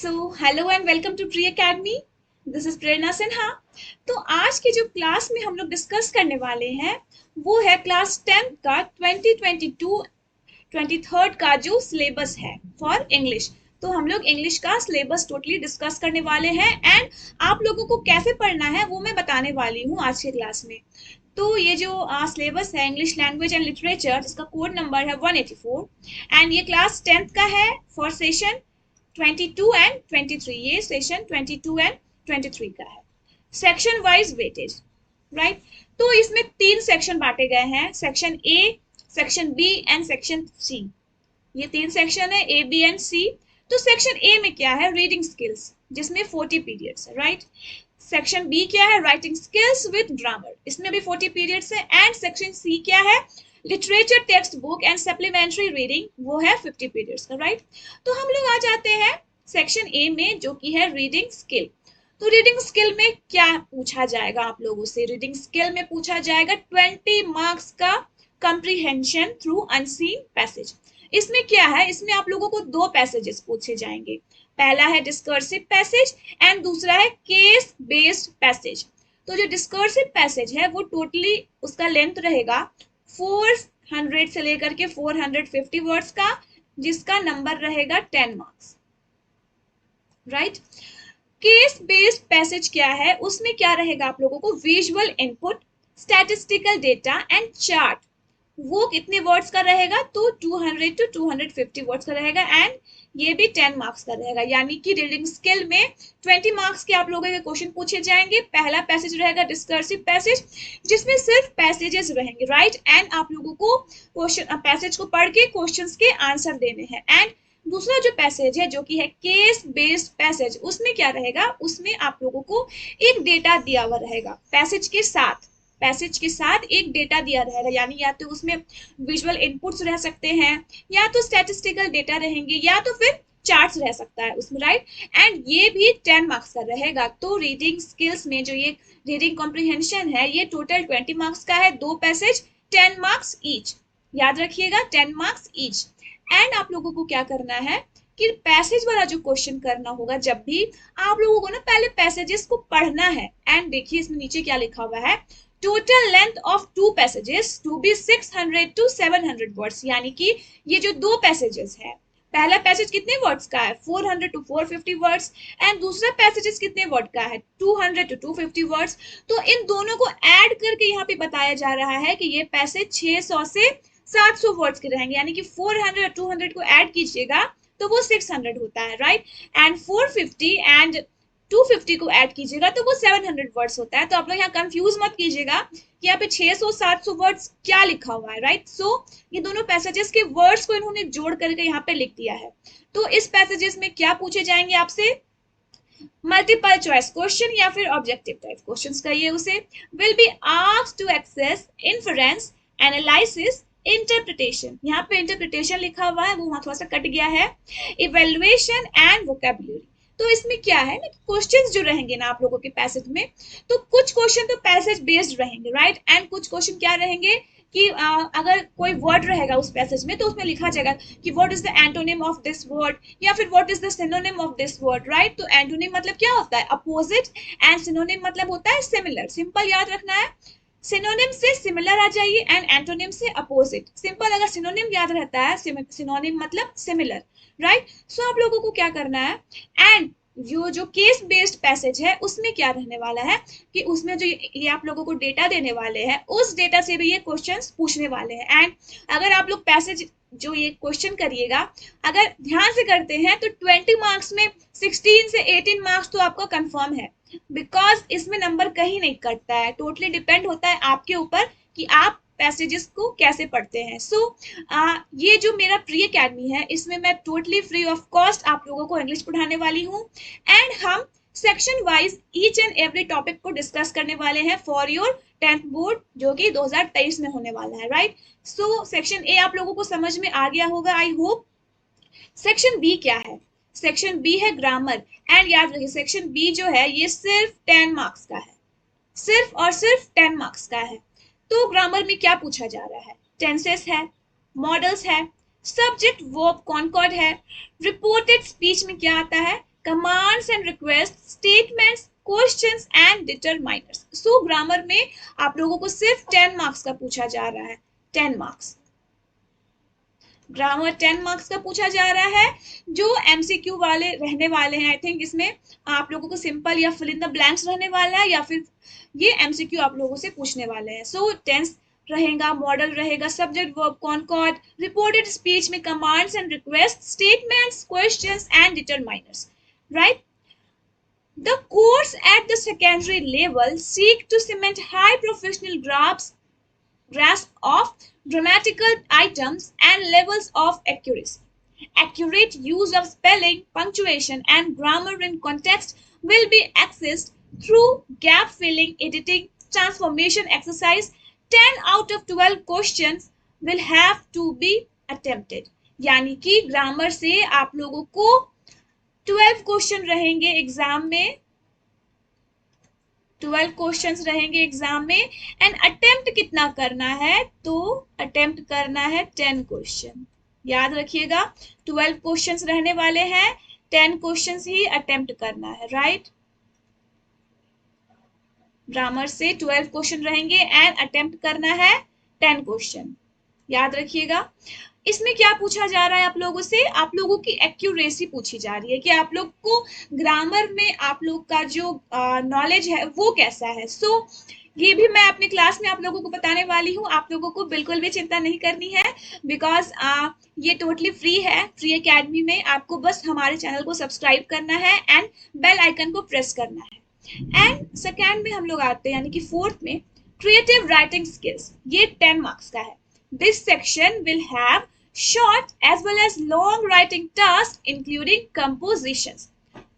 So hello and welcome to pre academy. This is Prerna Sinha. तो आज की जो क्लास में हम लोग डिस्कस करने वाले हैं वो है क्लास 10th का 2022 23rd का जो सिलेबस है फॉर इंग्लिश। तो हम लोग इंग्लिश का सिलेबस टोटली डिस्कस करने वाले हैं एंड आप लोगों को कैसे पढ़ना है वो मैं बताने वाली हूँ आज के क्लास में। तो ये जो सिलेबस है इंग्लिश लैंग्वेज एंड लिटरेचर जिसका कोड नंबर है 184 एंड ये क्लास 10th का है फॉर सेशन 22 एंड 23। ये सेशन 22 एंड 23 का है। Section wise weightage, right. तो इसमें तीन सेक्शन बांटे गए हैं, section A, section B and section C. ये तीन सेक्शन है, ए बी एंड सी। तो सेक्शन ए में क्या है, रीडिंग स्किल्स जिसमें 40 पीरियड्स है, राइट। सेक्शन बी क्या है, राइटिंग स्किल्स विद ग्रामर, इसमें भी 40 पीरियड्स है। एंड सेक्शन सी क्या है, literature text book and supplementary reading, वो है 50 पीरियड्स का, राइट। तो हम लोग आ जाते हैं सेक्शन ए में जो कि है रीडिंग स्किल। तो रीडिंग स्किल में क्या पूछा जाएगा आप लोगों से, रीडिंग स्किल में पूछा जाएगा 20 मार्क्स का कंप्रीहेंशन थ्रू अनसीन पैसेज। इसमें क्या है, इसमें आप लोगों को दो पैसेजेस पूछे जाएंगे। पहला है डिस्कर्सिव पैसेज एंड दूसरा है केस बेस्ड पैसेज। तो जो डिस्कर्सिव पैसेज है वो टोटली उसका लेंथ रहेगा 400 से लेकर के 450 वर्ड्स का, जिसका नंबर रहेगा 10 marks, right. Case based passage क्या है, उसमें क्या रहेगा आप लोगों को, visual input, statistical data and chart. वो कितने वर्ड्स का रहेगा, तो 200 to 250 वर्ड्स का रहेगा एंड ये भी 10 मार्क्स का रहेगा। यानी कि रीडिंग स्किल में 20 मार्क्स के आप लोगों के क्वेश्चन पूछे जाएंगे। पहला पैसेज रहेगा डिस्कर्सिव पैसेज जिसमें सिर्फ पैसेजेस रहेंगे, राइट। एंड आप लोगों को क्वेश्चन पैसेज को पढ़ के क्वेश्चंस के आंसर देने हैं। एंड दूसरा जो पैसेज है जो कि है केस बेस्ड पैसेज, उसमें क्या रहेगा, उसमें आप लोगों को एक डेटा दिया हुआ रहेगा पैसेज के साथ एक डेटा दिया रहेगा। यानी या तो उसमें विजुअल इनपुट्स रह सकते हैं, या तो स्टैटिस्टिकल डेटा रहेंगे, या तो फिर चार्ट्स रह सकता है उसमें, राइट। एंड ये भी 10 मार्क्स का रहेगा। तो रीडिंग स्किल्स में जो ये रीडिंग कॉम्प्रिहेंशन है ये टोटल 20 मार्क्स का है, दो पैसेज 10 मार्क्स ईच, याद रखिएगा 10 मार्क्स ईच। एंड आप लोगों को क्या करना है कि पैसेज वाला जो क्वेश्चन करना होगा, जब भी आप लोगों को ना पहले पैसेजेस को पढ़ना है। एंड देखिए इसमें नीचे क्या लिखा हुआ है, total length of two passages to be 600 to 700 words. यानी कि ये जो दो पैसेजेस है, पहला पैसेज कितने वर्ड्स का है, 400 to 450 वर्ड्स एंड दूसरा पैसेजेस कितने वर्ड का है, 200 to 250 वर्ड्स। तो इन दोनों को ऐड करके यहाँ पे बताया जा रहा है कि ये पैसेज 600 से 700 वर्ड्स के रहेंगे। यानी कि 400 और 200 को ऐड कीजिएगा तो वो 600 होता है, राइट। एंड 450 एंड 250 को ऐड कीजिएगा तो वो 700 वर्ड्स होता है। तो आप लोग यहाँ कंफ्यूज मत कीजिएगा कि यहाँ पे 600 700 वर्ड्स क्या लिखा हुआ है, राइट। सो ये दोनों पैसेजेस के वर्ड्स को इन्होंने जोड़ करके यहाँ पे लिख दिया है। तो इस पैसेजेस में क्या पूछे जाएंगे आपसे, मल्टीपल चॉइस क्वेश्चन या फिर ऑब्जेक्टिव टाइप क्वेश्चंस कहिए उसे। Will be asked to assess inference, analysis, interpretation. यहाँ पे इंटरप्रिटेशन लिखा हुआ है, वो वहां थोड़ा सा कट गया है, इवेल्युएशन एंड वोकेबुलरी। तो इसमें क्या है ना, क्वेश्चंस जो रहेंगे ना आप लोगों के पैसेज में, तो कुछ क्वेश्चन तो पैसेज बेस्ड रहेंगे, राइट। एंड कुछ क्वेश्चन क्या रहेंगे कि अगर कोई वर्ड रहेगा उस पैसेज में तो उसमें लिखा जाएगा कि what is the antonym of this word, या फिर what is the synonym of this word, right. तो एंटोनिम मतलब क्या होता है, अपोजिट, एंड सिनोनिम मतलब होता है सिमिलर। सिंपल याद रखना है, सिनोनिम से सिमिलर आ जाइए एंड एंटोनिम से अपोजिट। सिंपल अगर सिनोनिम याद रहता है, सिनोनिम मतलब सिमिलर, राइट। सो आप लोगों को क्या करना है, एंड जो केस बेस्ड पैसेज है उसमें क्या रहने वाला है कि उसमें जो ये आप लोगों को डेटा देने वाले हैं उस डेटा से भी ये क्वेश्चंस पूछने वाले हैं। एंड अगर आप लोग पैसेज जो ये क्वेश्चन करिएगा अगर ध्यान से करते हैं तो 20 मार्क्स में 16 से 18 मार्क्स तो आपका कंफर्म है, बिकॉज इसमें नंबर कहीं नहीं कटता है। टोटली डिपेंड होता है आपके ऊपर कि आप पैसेजेस को कैसे पढ़ते हैं। सो ये जो मेरा प्री एकेडमी है इसमें मैं टोटली फ्री ऑफ कॉस्ट आप लोगों को इंग्लिश पढ़ाने वाली हूँ। एंड हम section wise each and every topic को डिस्कस करने वाले हैं फॉर योर 10th बोर्ड जो कि 2023 में होने वाला है, राइट। सो सेक्शन ए आप लोगों को समझ में आ गया होगा, आई होप। सेक्शन बी क्या है, सेक्शन बी है ग्रामर। एंड याद रखिए सेक्शन बी जो है ये सिर्फ 10 मार्क्स का है, सिर्फ और सिर्फ 10 मार्क्स का है। तो ग्रामर में क्या पूछा जा रहा है, टेंसेस है, मॉडल्स है, सब्जेक्ट वर्ब कॉनकॉर्ड है, रिपोर्टेड स्पीच में क्या आता है, commands and request, statements, questions and determiners. So grammar में आप लोगों को सिर्फ 10 मार्क्स का पूछा जा रहा है, 10 मार्क्स। ग्रामर 10 मार्क्स का पूछा जा रहा है, जो एमसीक्यू वाले रहने वाले हैं। आई थिंक इसमें आप लोगों को सिंपल या फिल इन द ब्लैंक्स रहने वाला है, या फिर ये एमसीक्यू आप लोगों से पूछने वाले हैं। सो टेंस रहेगा, मॉडल रहेगा, subject verb concord, reported speech में commands and request, statements, questions and determiners, right. The course at the secondary level seek to cement high professional grasp of grammatical items and levels of accuracy. Accurate use of spelling, punctuation, and grammar in context will be accessed through gap filling, editing, transformation exercise. 10 out of 12 questions will have to be attempted. यानी कि grammar से आप लोगों को 12 question रहेंगे exam में, 12 questions रहेंगे exam में। एंड अटेम्प्ट कितना करना है, तो अटेम्प्ट करना है 10 क्वेश्चन। याद रखिएगा 12 क्वेश्चंस रहने वाले हैं, 10 क्वेश्चंस ही अटेम्प्ट करना है, राइट। ग्रामर से 12 क्वेश्चन रहेंगे एंड अटेम्प्ट करना है 10 क्वेश्चन, याद रखिएगा। इसमें क्या पूछा जा रहा है आप लोगों से, आप लोगों की एक्यूरेसी पूछी जा रही है कि आप लोग को ग्रामर में आप लोग का जो नॉलेज है वो कैसा है। सो ये भी मैं अपनी क्लास में आप लोगों को बताने वाली हूँ, आप लोगों को बिल्कुल भी चिंता नहीं करनी है, बिकॉज ये टोटली फ्री है। फ्री एकेडमी में आपको बस हमारे चैनल को सब्सक्राइब करना है एंड बेल आइकन को प्रेस करना है। एंड सेकेंड में हम लोग आते हैं, यानी कि फोर्थ में क्रिएटिव राइटिंग स्किल्स, ये 10 मार्क्स का है। This section will have short as well as long writing tasks including compositions.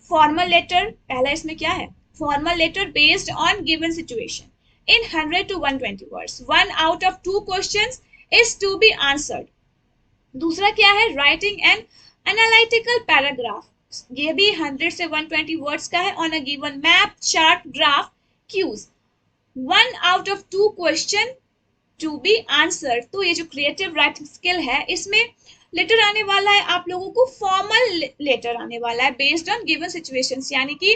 Formal letter, पहला इसमें क्या है, formal letter based on given situation in 100 to 120 words. 1 out of 2 questions is to be answered. दूसरा क्या है, writing an analytical paragraph. ये भी 100 से 120 words का है on a given map, chart, graph, cues. 1 out of 2 question to be answer. तो ये जो क्रिएटिव राइटिंग स्किल है, इसमें लेटर आने वाला है आप लोगों को, फॉर्मल लेटर आने वाला है बेस्ड ऑन गिवन सिचुएशंस, यानी कि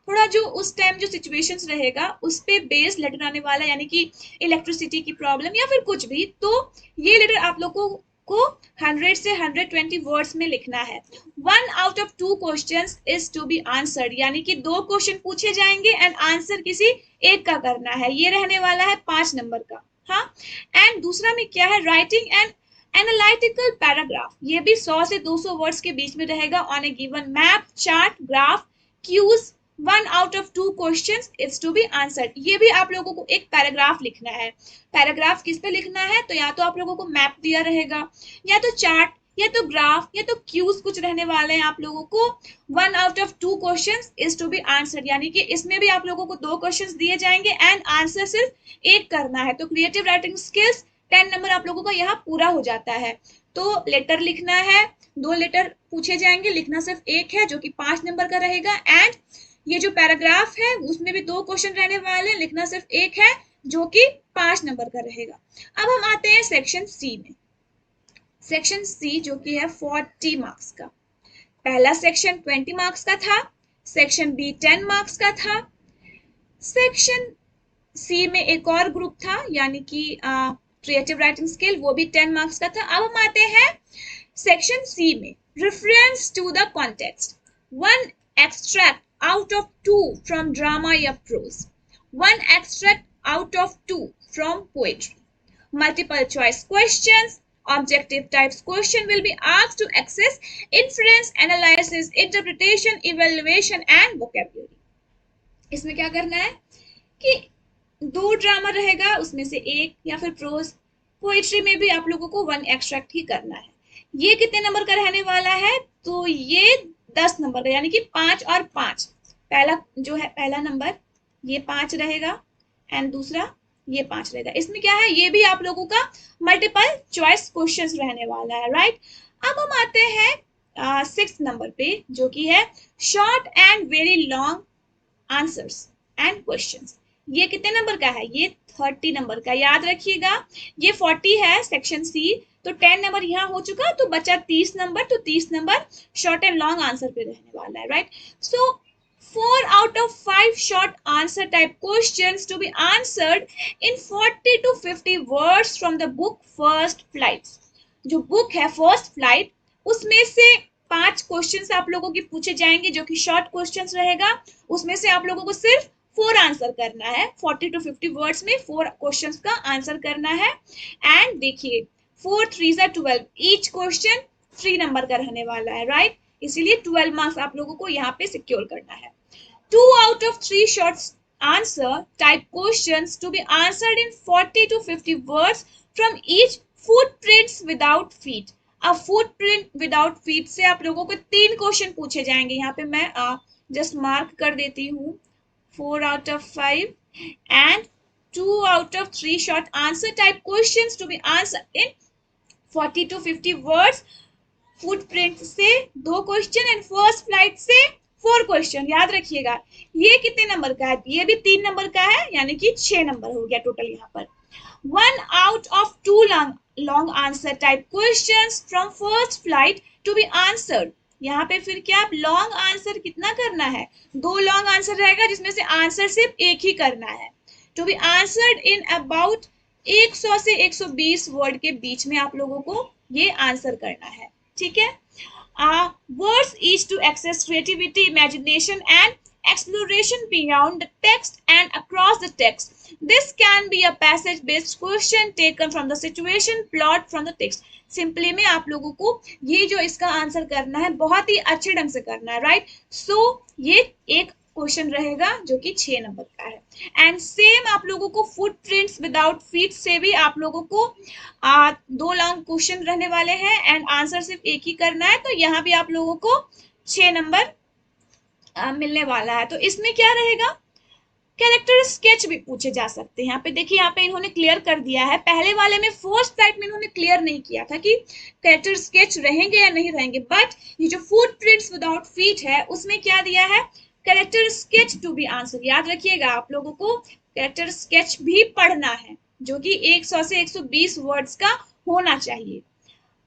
थोड़ा जो उस टाइम जो सिचुएशंस रहेगा उस पे बेस्ड लेटर आने वाला है, यानी कि इलेक्ट्रिसिटी की प्रॉब्लम या फिर कुछ भी। तो ये लेटर आप लोगों को 100 से 120 वर्ड्स में लिखना है। 1 out of 2 questions is to be answered, यानी कि 2 क्वेश्चन पूछे जाएंगे एंड आंसर किसी एक का करना है। ये रहने वाला है 5 नंबर का, हाँ। एंड दूसरा में क्या है, राइटिंग एंड एनालिटिकल पैराग्राफ, ये भी 100 से 200 वर्ड्स के बीच में रहेगा on a given map, chart, graph, cues. 1 out of 2 questions is to be answered. ये भी आप लोगों को एक पैराग्राफ लिखना है। पैराग्राफ किस पे लिखना है, तो या तो आप लोगों को मैप दिया रहेगा, या तो चार्ट, या तो ग्राफ, या तो क्यूज कुछ रहने वाले हैं आप लोगों को। 1 out of 2 questions is to be answered, यानी कि इसमें भी आप लोगों को 2 क्वेश्चंस दिए जाएंगे एंड आंसर सिर्फ एक करना है। तो क्रिएटिव राइटिंग स्किल्स 10 नंबर आप लोगों का यहाँ पूरा हो जाता है। तो लेटर लिखना है, 2 लेटर पूछे जाएंगे, लिखना सिर्फ एक है जो कि 5 नंबर का रहेगा। एंड ये जो पैराग्राफ है उसमें भी 2 क्वेश्चन रहने वाले हैं, लिखना सिर्फ एक है जो कि 5 नंबर का रहेगा। अब हम आते हैं सेक्शन सी में। सेक्शन सी जो कि है 40 मार्क्स का। पहला सेक्शन 20 मार्क्स का था, सेक्शन बी 10 मार्क्स का था, सेक्शन सी में एक और ग्रुप था यानी कि क्रिएटिव राइटिंग स्किल, वो भी 10 मार्क्स का था। अब हम आते हैं सेक्शन सी में, reference to the context, 1 extract out of 2 from drama या prose, 1 extract out of 2 from poetry, multiple choice questions, objective types question will be asked to access inference, analysis, interpretation, evaluation and vocabulary. इसमें क्या करना है कि 2 drama रहेगा, उसमें से एक या फिर प्रोज। पोएट्री में भी आप लोगों को 1 एक्सट्रैक्ट ही करना है। ये कितने नंबर का रहने वाला है, तो ये 10 नंबर का, यानी कि 5 और 5। पहला जो है, पहला नंबर ये 5 रहेगा एंड दूसरा ये 5 रहेगा। इसमें क्या है, ये भी आप लोगों का मल्टीपल चॉइस क्वेश्चंस रहने वाला है, राइट। अब हम आते हैं 6 नंबर पे जो कि है short and very long answers and questions. ये कितने नंबर का है, ये 30 नंबर का, याद रखिएगा। ये 40 है सेक्शन सी, तो 10 नंबर यहाँ हो चुका, तो बचा 30 नंबर, तो 30 number short and long answer पे रहने वाला है, right. So 4 out of 5 short answer type questions to be answered in 40 to 50 words from the book First Flight। जो बुक है फर्स्ट फ्लाइट, उसमें से 5 क्वेश्चंस आप लोगों की पूछे जाएंगे जो कि शॉर्ट क्वेश्चंस रहेगा। उसमें से आप लोगों को सिर्फ 4 आंसर करना है, 40 to 50 वर्ड्स में 4 क्वेश्चंस का आंसर करना है। एंड देखिए 4 3 12, ईच क्वेश्चन 3 नंबर का रहने वाला है, राइट। इसीलिए 12 मार्क्स आप लोगों को यहाँ पे सिक्योर करना है। 2 out of 3 short answer type questions to be answered in 40 to 50 words from each footprints without feet। अब फुटप्रिंट विदाउट फीट से आप लोगों को 3 क्वेश्चन पूछे जाएंगे। यहाँ पे मैं जस्ट मार्क कर देती हूँ 4 out of 5 and 2 out of 3 short answer type questions to be answered in 40 to 50 words। Footprint से 2 क्वेश्चन एंड फर्स्ट फ्लाइट से 4 क्वेश्चन, याद रखिएगा। ये कितने नंबर का है, ये भी 3 नंबर का है, यानी कि 6 नंबर हो गया टोटल यहाँ पर। 1 out of 2 long answer type questions from first flight to be answered। यहाँ पे फिर क्या लॉन्ग आंसर कितना करना है, 2 लॉन्ग आंसर रहेगा जिसमें से आंसर सिर्फ एक ही करना है। To be answered in about 100 से 120 वर्ड के बीच में आप लोगों को ये आंसर करना है, ठीक है। Words each to access creativity, imagination and exploration beyond the text and across the text। This can be a passage based question taken from the situation plot from the text। Simply में आप लोगों को ये जो इसका answer करना है बहुत ही अच्छे ढंग से करना है, राइट। सो ये एक क्वेश्चन रहेगा जो कि 6 नंबर का है। एंड सेम आप लोगों को फुटप्रिंट्स विदाउट फीट से भी आप लोगों को 2 लॉन्ग क्वेश्चन रहने वाले हैं एंड आंसर सिर्फ एक ही करना है, तो यहाँ भी आप लोगों को 6 नंबर मिलने वाला है। तो इसमें क्या रहेगा, कैरेक्टर स्केच भी पूछे जा सकते हैं। यहाँ पे देखिए, यहाँ पे इन्होंने क्लियर कर दिया है। पहले वाले में फर्स्ट फ्लाइट में इन्होंने क्लियर नहीं किया था कि कैरेक्टर स्केच रहेंगे या नहीं रहेंगे, बट ये जो फुटप्रिंट्स विदाउट फीट है उसमें क्या दिया है, character sketch to be answer. याद रखिएगा आप लोगों को कैरेक्टर स्केच भी पढ़ना है जो कि 100 से 120 वर्ड्स का होना चाहिए।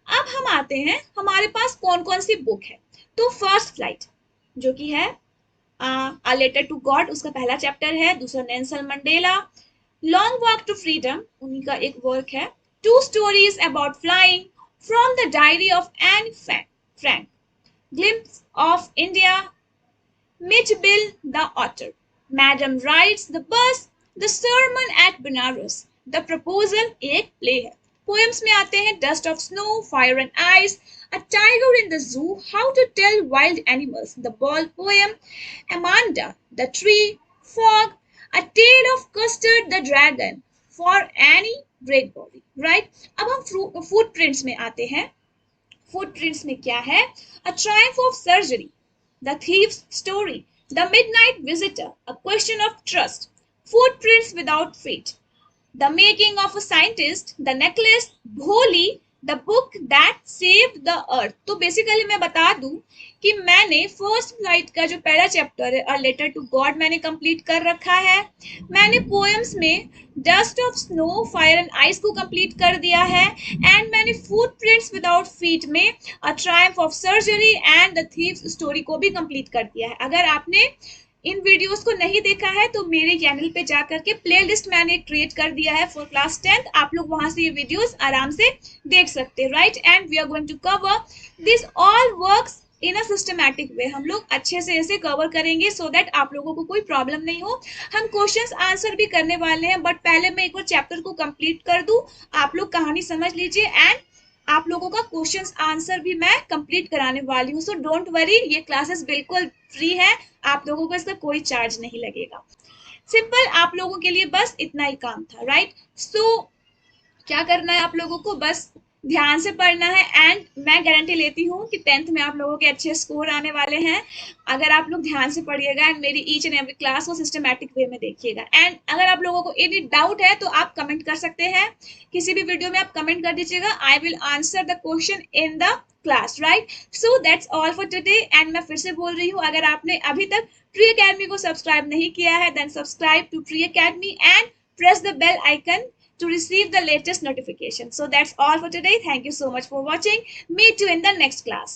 अब हम आते हैं हमारे पास कौन कौन सी बुक है। तो फर्स्ट फ्लाइट जो कि है अ लेटर टू गॉड, उसका पहला चैप्टर है। दूसरा Nelson Mandela, long walk to freedom, उन्हीं का एक वर्क है। 2 stories about flying from the diary of Anne Frank, glimpses of India, Mijbil the otter, madam rides the bus, the sermon at Banaras, the proposal एक play है। Poems में आते हैं dust of snow, fire and ice, A tiger in the zoo, How to tell wild animals, The ball poem, Amanda, The tree, Fog, A tale of Custard the dragon, For Annie Breakbody, right? अब हम footprints में आते हैं। Footprints में क्या है, A triumph of surgery, The thief's story, The midnight visitor, A question of trust, Footprints without feet, The making of a scientist, The necklace, Bholi, the book that saved the earth. तो basically मैं बता दूं कि मैंने first flight का जो पहला chapter है अ लेटर टू गॉड मैंने कंप्लीट कर रखा है। मैंने पोएम्स में dust of snow, fire and ice को कंप्लीट कर दिया है। एंड मैंने फुटप्रिंट्स विदाउट फीट में a triumph of surgery and the thieves story को भी कंप्लीट कर दिया है। अगर आपने इन वीडियोस को नहीं देखा है तो मेरे चैनल पे जाकर के प्लेलिस्ट मैंने क्रिएट कर दिया है फॉर क्लास 10th, आप लोग वहां से ये वीडियोस आराम से देख सकते हैं, right. And we are going to cover this all works in a systematic way. हम लोग अच्छे से ऐसे कवर करेंगे सो दैट आप लोगों को कोई प्रॉब्लम नहीं हो। हम क्वेश्चंस आंसर भी करने वाले हैं, बट पहले मैं एक बार चैप्टर को कंप्लीट कर दूं, आप लोग कहानी समझ लीजिए एंड आप लोगों का क्वेश्चंस आंसर भी मैं कंप्लीट कराने वाली हूँ। सो डोंट वरी, ये क्लासेस बिल्कुल फ्री है, आप लोगों को इसका कोई चार्ज नहीं लगेगा। सिंपल आप लोगों के लिए बस इतना ही काम था, राइट। सो क्या करना है आप लोगों को, बस ध्यान से पढ़ना है। एंड मैं गारंटी लेती हूँ कि 10th में आप लोगों के अच्छे स्कोर आने वाले हैं अगर आप लोग ध्यान से पढ़िएगा एंड मेरी ईच एंड एवरी क्लास को सिस्टमैटिक वे में देखिएगा। एंड अगर आप लोगों को एनी डाउट है तो आप कमेंट कर सकते हैं, किसी भी वीडियो में आप कमेंट कर दीजिएगा। I will answer the question in the class, right? So that's all for today. And मैं फिर से बोल रही हूँ, अगर आपने अभी तक ट्री अकेडमी को सब्सक्राइब नहीं किया है, then subscribe to tree academy and press the bell icon to receive the latest notification. So that's all for today. Thank you so much for watching. Meet you in the next class.